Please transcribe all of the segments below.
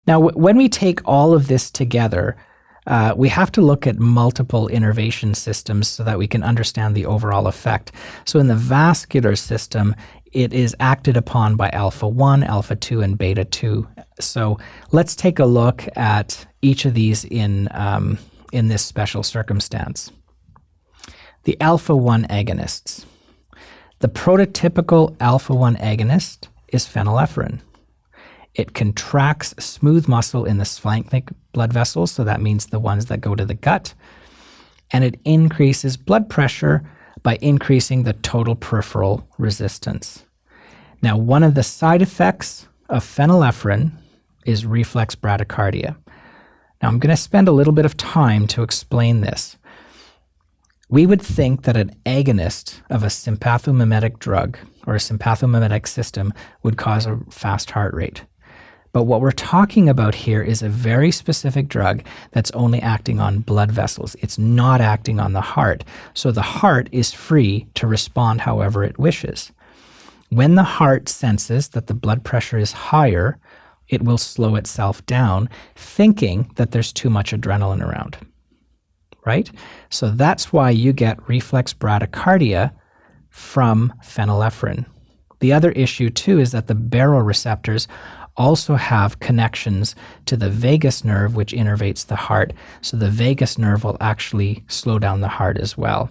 Now, when we take all of this together, we have to look at multiple innervation systems so that we can understand the overall effect. So in the vascular system, it is acted upon by alpha 1, alpha 2, and beta 2. So let's take a look at each of these in this special circumstance. The alpha 1 agonists. The prototypical alpha 1 agonist is phenylephrine. It contracts smooth muscle in the splanchnic blood vessels, so that means the ones that go to the gut, and it increases blood pressure by increasing the total peripheral resistance. Now, one of the side effects of phenylephrine is reflex bradycardia. Now, I'm going to spend a little bit of time to explain this. We would think that an agonist of a sympathomimetic drug or a sympathomimetic system would cause a fast heart rate. But what we're talking about here is a very specific drug that's only acting on blood vessels. It's not acting on the heart. So the heart is free to respond however it wishes. When the heart senses that the blood pressure is higher, it will slow itself down, thinking that there's too much adrenaline around. Right? So that's why you get reflex bradycardia from phenylephrine. The other issue too is that the baroreceptors also have connections to the vagus nerve, which innervates the heart. So the vagus nerve will actually slow down the heart as well.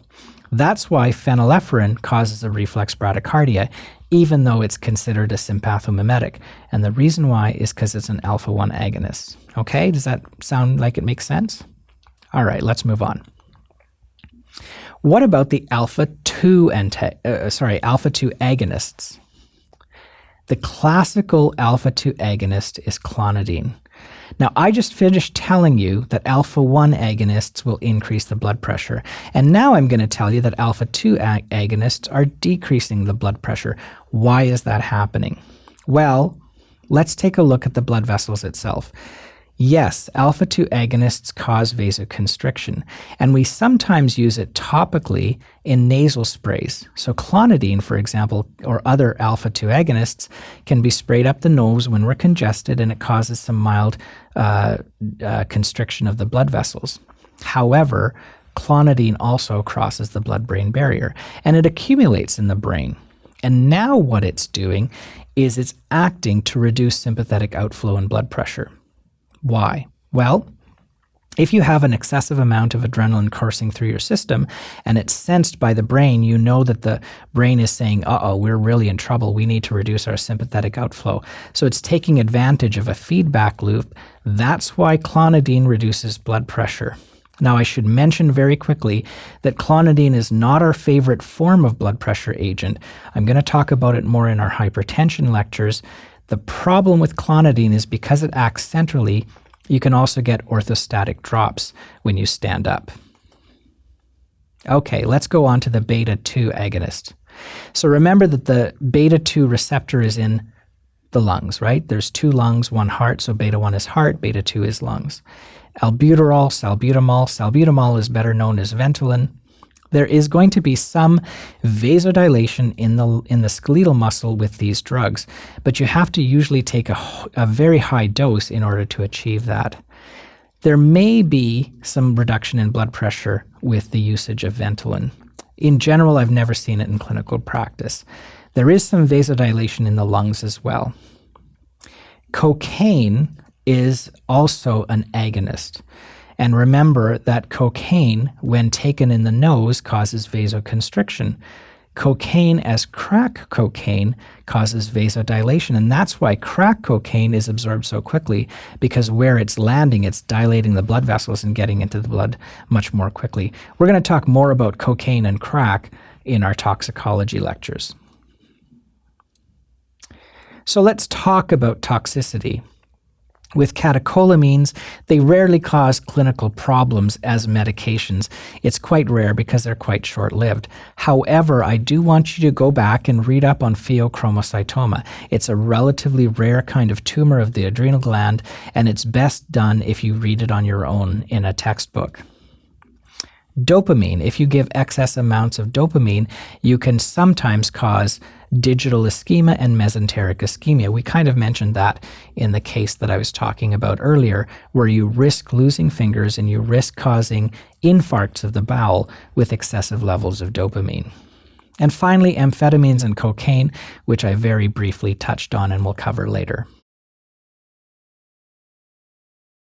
That's why phenylephrine causes a reflex bradycardia, even though it's considered a sympathomimetic. And the reason why is because it's an alpha 1 agonist. Okay, does that sound like it makes sense? All right, let's move on. What about the alpha 2 agonists? The classical alpha 2 agonist is clonidine. Now, I just finished telling you that alpha 1 agonists will increase the blood pressure. And now I'm going to tell you that alpha 2 agonists are decreasing the blood pressure. Why is that happening? Well, let's take a look at the blood vessels itself. Yes, alpha 2 agonists cause vasoconstriction, and we sometimes use it topically in nasal sprays. So clonidine, for example, or other alpha 2 agonists can be sprayed up the nose when we're congested, and it causes some mild constriction of the blood vessels. However, clonidine also crosses the blood-brain barrier, and it accumulates in the brain. And now what it's doing is it's acting to reduce sympathetic outflow and blood pressure. Why? Well, if you have an excessive amount of adrenaline coursing through your system and it's sensed by the brain, you know that the brain is saying, uh-oh, we're really in trouble. We need to reduce our sympathetic outflow. So it's taking advantage of a feedback loop. That's why clonidine reduces blood pressure. Now, I should mention very quickly that clonidine is not our favorite form of blood pressure agent. I'm going to talk about it more in our hypertension lectures. The problem with clonidine is because it acts centrally, you can also get orthostatic drops when you stand up. Okay, let's go on to the beta 2 agonist. So remember that the beta 2 receptor is in the lungs, right? There's 2 lungs, 1 heart, so beta 1 is heart, beta 2 is lungs. Albuterol, salbutamol. Salbutamol is better known as Ventolin. There is going to be some vasodilation in the skeletal muscle with these drugs, but you have to usually take a very high dose in order to achieve that. There may be some reduction in blood pressure with the usage of Ventolin. In general, I've never seen it in clinical practice. There is some vasodilation in the lungs as well. Cocaine is also an agonist. And remember that cocaine, when taken in the nose, causes vasoconstriction. Cocaine as crack cocaine causes vasodilation, and that's why crack cocaine is absorbed so quickly, because where it's landing, it's dilating the blood vessels and getting into the blood much more quickly. We're going to talk more about cocaine and crack in our toxicology lectures. So let's talk about toxicity. With catecholamines, they rarely cause clinical problems as medications. It's quite rare because they're quite short-lived. However, I do want you to go back and read up on pheochromocytoma. It's a relatively rare kind of tumor of the adrenal gland, and it's best done if you read it on your own in a textbook. Dopamine. If you give excess amounts of dopamine, you can sometimes cause digital ischemia and mesenteric ischemia. We kind of mentioned that in the case that I was talking about earlier, where you risk losing fingers and you risk causing infarcts of the bowel with excessive levels of dopamine. And finally, amphetamines and cocaine, which I very briefly touched on and will cover later.